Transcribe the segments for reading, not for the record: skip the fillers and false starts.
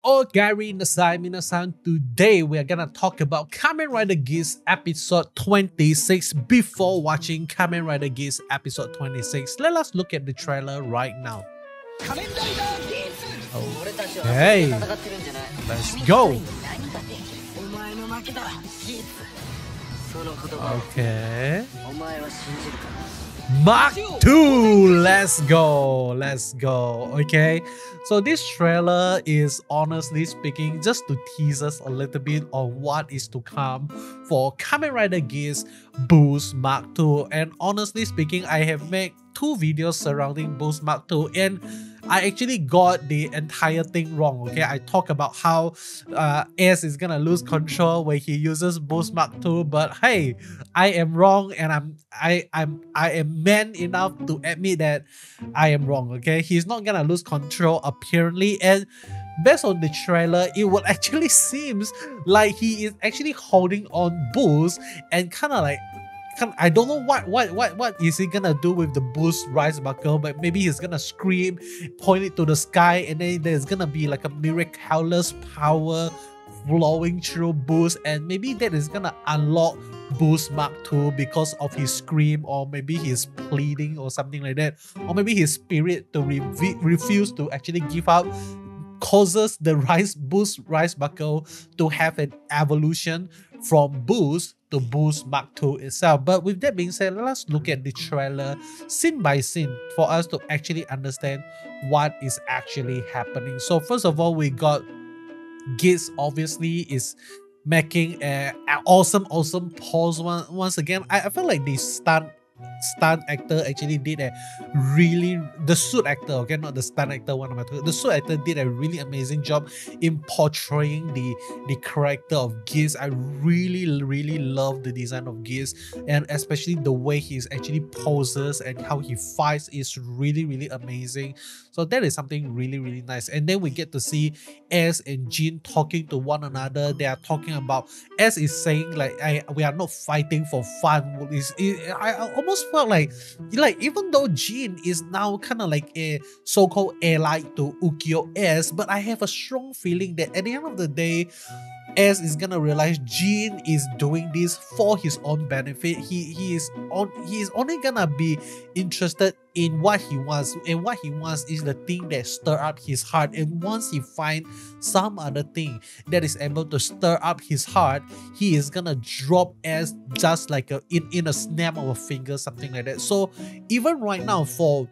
Gary Nasai Minasan. Today we are gonna talk about Kamen Rider Geats episode 26. Before watching Kamen Rider Geats episode 26, let us look at the trailer right now. Okay, let's go. Okay. Mark 2, let's go. Okay, so this trailer is, honestly speaking, just to tease us a little bit on what is to come for Kamen Rider Geats Boost Mark 2. And honestly speaking, I have made 2 videos surrounding Boost Mark 2 and I actually got the entire thing wrong. Okay, I talk about how S is gonna lose control when he uses Boost Mark 2, but hey, I am wrong, and I am man enough to admit that I am wrong. Okay, he's not gonna lose control apparently, and based on the trailer, it would actually seems like he is actually holding on Boost and kind of like. I don't know what is he gonna do with the Boost Rise Buckle, but maybe he's gonna scream, point it to the sky, and then there's gonna be like a miraculous power flowing through Boost, and maybe that is gonna unlock Boost Mark 2 because of his scream, or maybe his pleading or something like that, or maybe his spirit to refuse to actually give up causes the Boost Rise Buckle to have an evolution from Boost to Boost Mark 2 itself. But with that being said, let us look at the trailer scene by scene for us to actually understand what is actually happening. So first of all, we got Geats obviously is making an awesome pose once again. I feel like the stunt actor actually did a the suit actor, okay, not the stunt actor, what am I talking? The suit actor did a really amazing job in portraying the character of Geats. I really love the design of Geats, and especially the way he's actually poses and how he fights is really amazing. So that is something really nice. And then we get to see S and Jin talking to one another. They are talking about, S is saying like, we are not fighting for fun. I almost felt like even though Jin is now kind of like a so-called ally to Ukyo S, but I have a strong feeling that at the end of the day, S is gonna realize Jin is doing this for his own benefit. He is only gonna be interested in what he wants, and what he wants is the thing that stir up his heart. And once he find some other thing that is able to stir up his heart, he is gonna drop S just like in a snap of a finger, something like that. So even right now for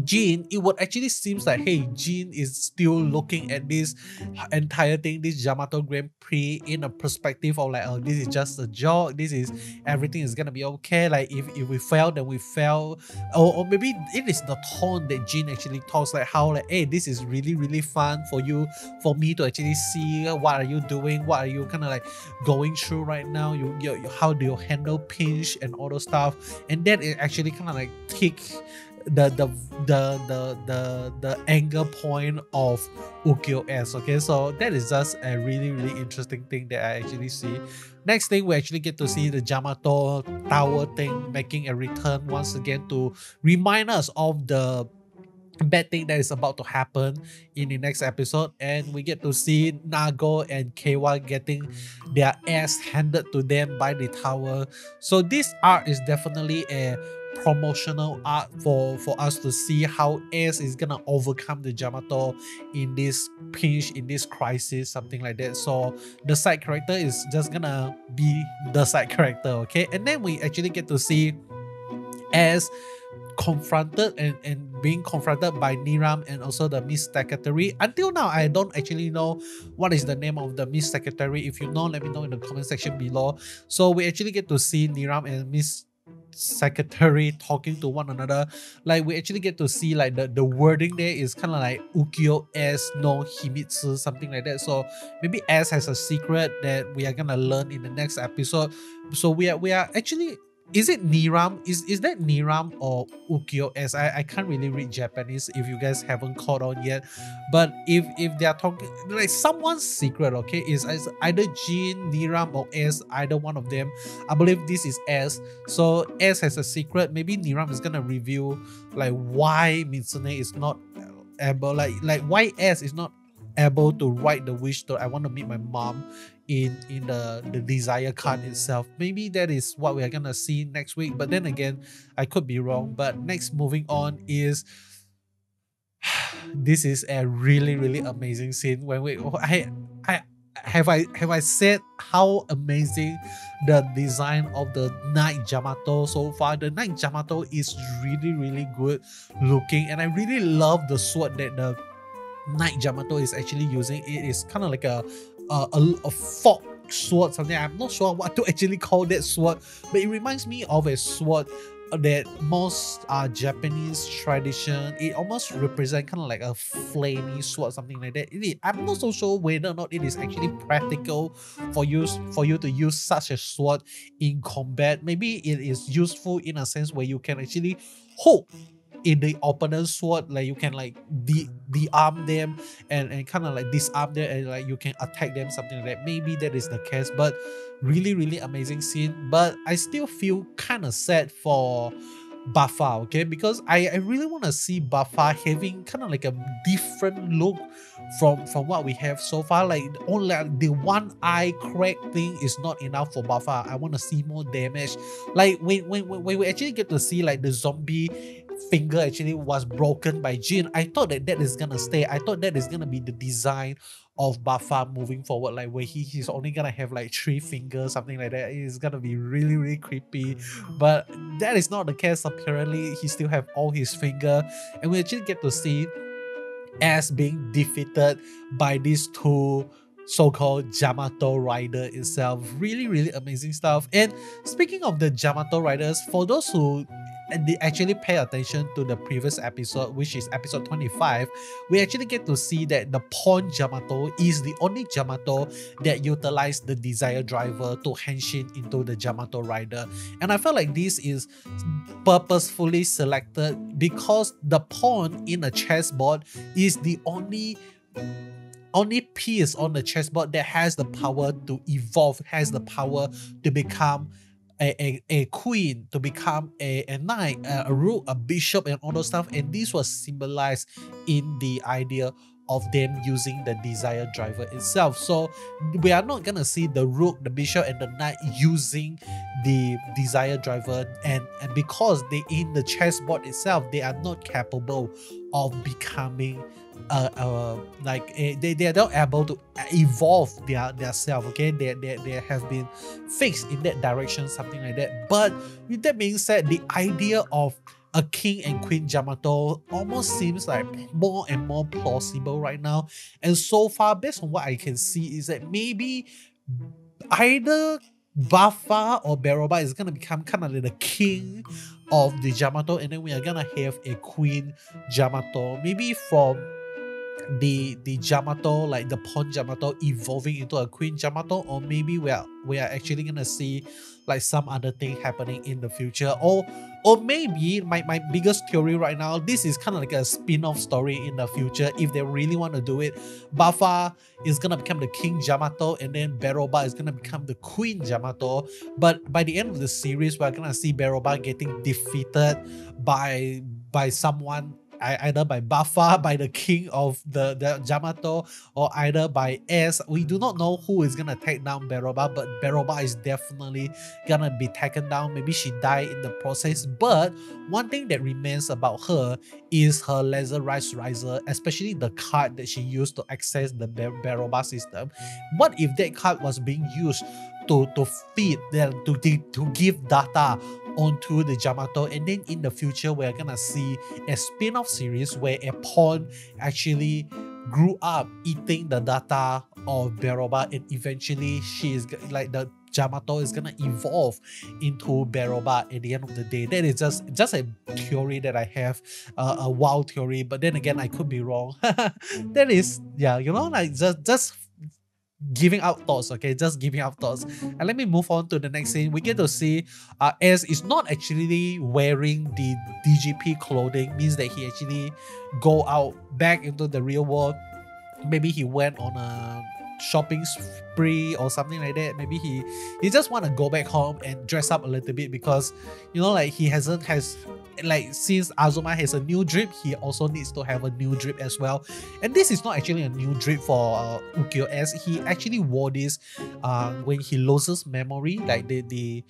Jin, it would actually seems like, hey, Jin is still looking at this entire thing, this Yamato Grand Prix, in a perspective of like, oh, this is just a joke, everything is gonna be okay, like if we fail, then we fail, or maybe it is the tone that Jin actually talks, like how like, hey, this is really fun for me to actually see what are you doing, what are you kind of like going through right now, you how do you handle pinch and all those stuff, and that is actually kind of like take the anger point of Ukyo S. Okay, so that is just a really interesting thing that I actually see. Next thing, we actually get to see the Jyamato tower thing making a return once again to remind us of the bad thing that is about to happen in the next episode. And we get to see Nago and Keiwa getting their ass handed to them by the tower. So this art is definitely a promotional art for us to see how S is gonna overcome the Jyamato in this pinch, in this crisis, something like that. So the side character is just gonna be the side character, okay? And then we actually get to see S confronted and being confronted by Niram and also the Miss Secretary. Until now, I don't actually know what is the name of the Miss Secretary. If you know, let me know in the comment section below. So we actually get to see Niram and Miss Secretary talking to one another. Like we actually get to see like the wording there is kind of like Ukyo S no Himitsu, something like that. So maybe S has a secret that we are gonna learn in the next episode. So we are actually, is it Niram? Is that Niram or Ukyo S? I can't really read Japanese if you guys haven't caught on yet. But if they are talking like someone's secret, okay, is either Jin, Niram, or S, either one of them. I believe this is S. So S has a secret. Maybe Niram is gonna reveal like why Mitsune is not able, like why S is not able to write the wish that I want to meet my mom in the desire card itself. Maybe that is what we are gonna see next week, but then again, I could be wrong. But next, moving on is this is a really amazing scene when I have I said how amazing the design of the Knight Jyamato so far. The Knight Jyamato is really good looking, and I really love the sword that the Knight Jyamato is actually using. It is kind of like a fork sword, something. I'm not sure what to actually call that sword, but it reminds me of a sword that most Japanese tradition. It almost represent kind of like a flamey sword, something like that. I'm not so sure whether or not it is actually practical for you to use such a sword in combat. Maybe it is useful in a sense where you can actually hold in the opponent's sword, like you can like de-arm them and kind of like disarm them, and like you can attack them, something like that. Maybe that is the case, but really amazing scene. But I still feel kind of sad for Buffa, okay, because I really want to see Buffa having kind of like a different look from what we have so far. Like only the one eye crack thing is not enough for Buffa. I want to see more damage. Like when we actually get to see like the zombie finger actually was broken by Jin, I thought that is gonna stay. I thought that is gonna be the design of Buffa moving forward, like where he's only gonna have like 3 fingers, something like that. It's gonna be really creepy, but that is not the case. Apparently he still have all his finger, and we actually get to see as being defeated by these 2 so-called Jyamato Rider itself. Really amazing stuff. And speaking of the Jyamato Riders, for those who they actually pay attention to the previous episode, which is episode 25, we actually get to see that the Pawn Jyamato is the only Jyamato that utilized the Desire Driver to henshin into the Jyamato Rider. And I felt like this is purposefully selected because the pawn in a chessboard is the only piece on the chessboard that has the power to evolve, has the power to become a queen, to become a knight, a rook, a bishop, and all those stuff. And this was symbolized in the idea of them using the Desire Driver itself. So we are not gonna see the rook, the bishop, and the knight using the Desire Driver, and because they in the chessboard itself, they are not capable of becoming they are not able to evolve their self, okay. They have been fixed in that direction, something like that. But with that being said, the idea of a king and queen Jyamato almost seems like more and more plausible right now. And so far, based on what I can see, is that maybe either Buffa or Beroba is gonna become kind of like the king of the Jyamato, and then we are gonna have a queen Jyamato, maybe from the Jyamato, like the pawn Jyamato evolving into a queen Jyamato, or maybe we are actually gonna see like some other thing happening in the future, or maybe my biggest theory right now, this is kind of like a spin-off story in the future. If they really want to do it, Buffa is gonna become the king Jyamato, and then Beroba is gonna become the queen Jyamato. But by the end of the series, we're gonna see Beroba getting defeated by someone, either by Buffa, by the king of the Jyamato, or either by S. We do not know who is gonna take down Beroba, but Beroba is definitely gonna be taken down. Maybe she died in the process, but one thing that remains about her is her Lazarus Riser, especially the card that she used to access the Beroba system. What if that card was being used to feed them, to give data onto the Jyamato, and then in the future we're gonna see a spin-off series where a pawn actually grew up eating the data of Beroba, and eventually she is like the Jyamato is gonna evolve into Beroba at the end of the day. That is just a theory that I have, a wild theory, but then again I could be wrong. That is, yeah, you know, like just giving out thoughts, okay, just giving out thoughts. And let me move on to the next scene. We get to see Ace is not actually wearing the DGP clothing, means that he actually go out back into the real world. Maybe he went on a shopping Prix or something like that. Maybe he just want to go back home and dress up a little bit because, you know, like he like since Azuma has a new drip, he also needs to have a new drip as well. And this is not actually a new drip for Ukyo S. He actually wore this when he loses memory, like the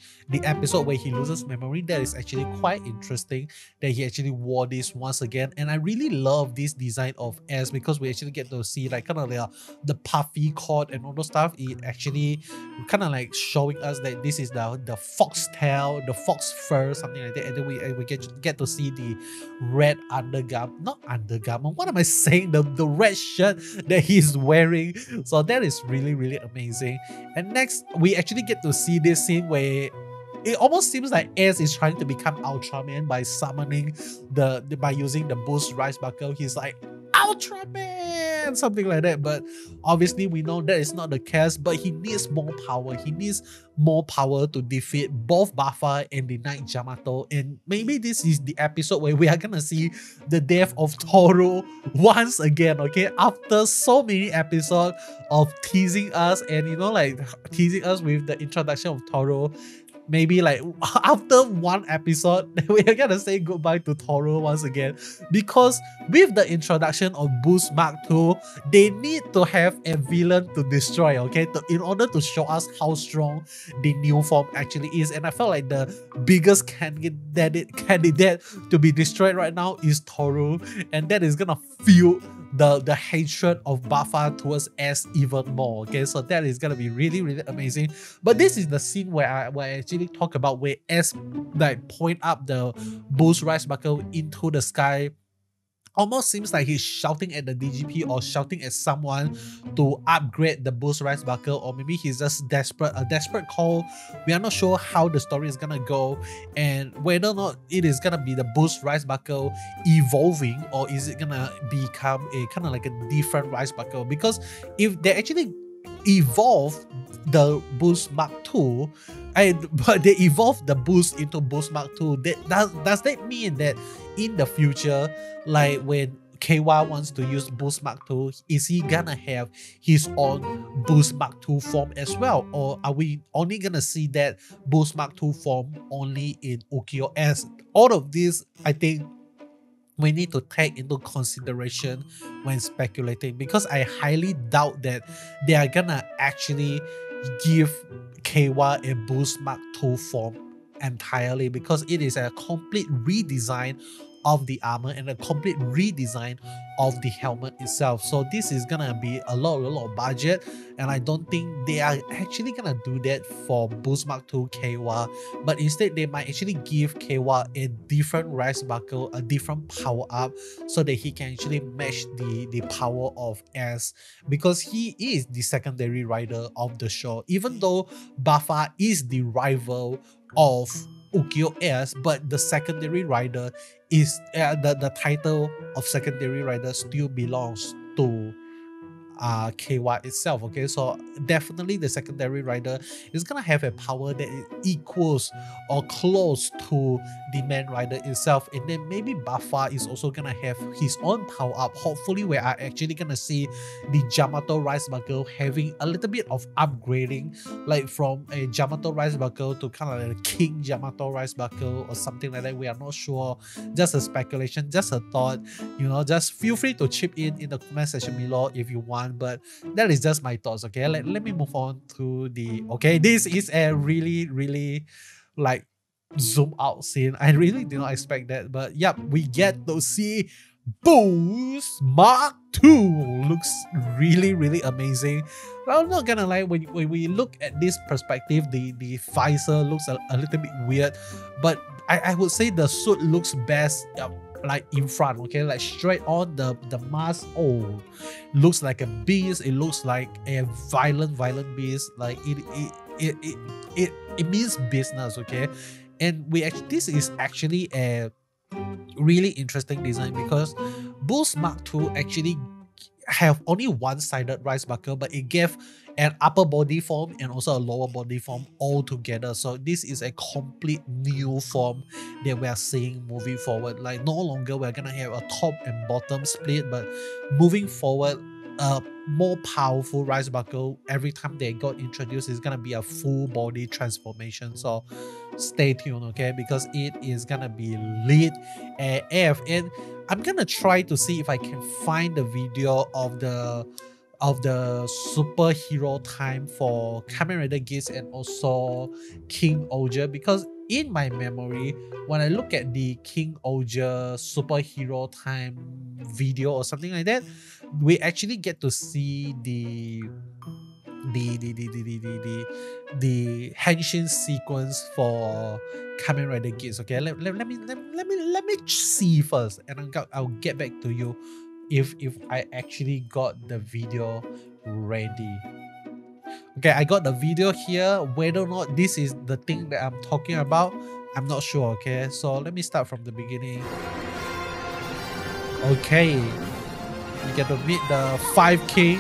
episode where he loses memory. That is actually quite interesting that he actually wore this once again. And I really love this design of S because we actually get to see like kind of the puffy cord and all those stuff. It actually kind of like showing us that this is the fox tail, the fox fur, something like that. And then we get to see the red undergarment. What am I saying? The red shirt that he's wearing. So that is really, really amazing. And next, we actually get to see this scene where it almost seems like S is trying to become Ultraman by summoning by using the boost rice buckle. He's like, Ultraman, something like that. But obviously we know that is not the case, but he needs more power. He needs more power to defeat both Buffer and the Knight Jyamato. And maybe this is the episode where we are gonna see the death of Toru once again, okay? After so many episodes of teasing us and, you know, like teasing us with the introduction of Toru, maybe like after one episode, we are gonna say goodbye to Toru once again, because with the introduction of Boost Mark II, they need to have a villain to destroy, okay, in order to show us how strong the new form actually is. And I felt like the biggest candidate to be destroyed right now is Toru, and that is gonna fuel the hatred of Buffer towards S even more, okay? So that is gonna be really, really amazing. But this is the scene where I actually talk about where S like point up the boost rice buckle into the sky. Almost seems like he's shouting at the DGP or shouting at someone to upgrade the boost rice buckle, or maybe he's just a desperate call. We are not sure how the story is gonna go and whether or not it is gonna be the boost rice buckle evolving, or is it gonna become a kind of like a different rice buckle. Because if they actually evolve the boost Mark II, but they evolve the boost into boost Mark II, does that mean that in the future, like when KY wants to use boost Mark II, is he gonna have his own boost Mark II form as well? Or are we only gonna see that boost Mark II form only in Ukyo S? All of this, I think, we need to take into consideration when speculating, because I highly doubt that they are gonna actually give KY a boost Mark II form entirely, because it is a complete redesign of the armor and a complete redesign of the helmet itself. So this is gonna be a lot of budget, and I don't think they are actually gonna do that for boost Mark II KY, but instead they might actually give KY a different rice buckle, a different power up, so that he can actually match the power of S, because he is the secondary rider of the show. Even though Buffer is the rival of Ukyo S, but the secondary rider is the title of secondary rider still belongs to KY itself, okay? So definitely the secondary rider is gonna have a power that equals or close to the main rider itself. And then maybe Buffer is also gonna have his own power up. Hopefully we are actually gonna see the Jyamato rice buckle having a little bit of upgrading, like from a Jyamato rice buckle to kind of like a King Jyamato rice buckle or something like that. We are not sure, just a speculation, just a thought, you know. Just feel free to chip in the comment section below if you want, but that is just my thoughts, okay? Let me move on to the, okay, this is a really like zoom out scene. I really did not expect that, but yep, we get to see Boost Mark II. Looks really amazing. I'm not gonna lie, when we look at this perspective, the visor looks a little bit weird, but I would say the suit looks best like in front, okay, like straight on. The mask, oh, looks like a beast. It looks like a violent beast. Like it means business, okay? And this is actually a really interesting design, because Boost Mark II actually have only one-sided rice buckle, but it gave an upper body form and also a lower body form all together. So this is a complete new form that we are seeing moving forward. Like no longer we're gonna have a top and bottom split, but moving forward, a more powerful Rise Buckle. Every time they got introduced, it's gonna be a full body transformation. So stay tuned, okay? Because it is gonna be lit AF. And I'm gonna try to see if I can find the video of the superhero time for Kamen Rider Geats and also King Oja, because in my memory, when I look at the King Oja superhero time video or something like that, we actually get to see the henshin sequence for Kamen Rider Geats. Okay, let me see first, and I'll get back to you if I actually got the video ready. Okay, I got the video here. Whether or not this is the thing that I'm talking about, I'm not sure. Okay, so let me start from the beginning. Okay, you get to meet the 5 King.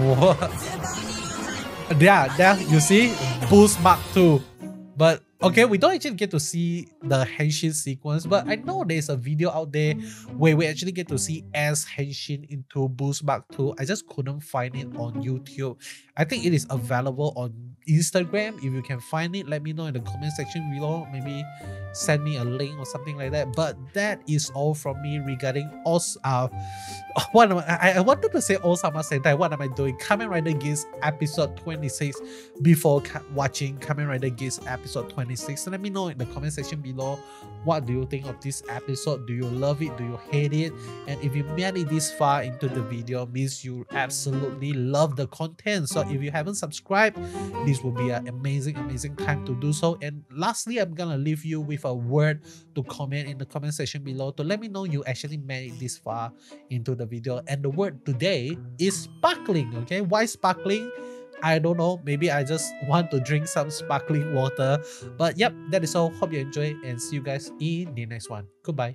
What? There you see, Boost Mark 2. But okay, we don't actually get to see the henshin sequence, but I know there's a video out there where we actually get to see as henshin into Boost Mark 2. I just couldn't find it on YouTube. I think it is available on Instagram. If you can find it, let me know in the comment section below. Maybe send me a link or something like that. But that is all from me regarding what I wanted to say Osama Sentai. What am I doing? Kamen Rider Geats episode 26 before watching Kamen Rider Geats episode 26. So let me know in the comment section below, what do you think of this episode? Do you love it? Do you hate it? And if you made it this far into the video, means you absolutely love the content. So if you haven't subscribed, this will be an amazing time to do so. And lastly, I'm gonna leave you with a word to comment in the comment section below to let me know you actually made it this far into the video. And the word today is sparkling. Okay, why sparkling? I don't know, maybe I just want to drink some sparkling water. But yep, that is all. Hope you enjoy and see you guys in the next one. Goodbye.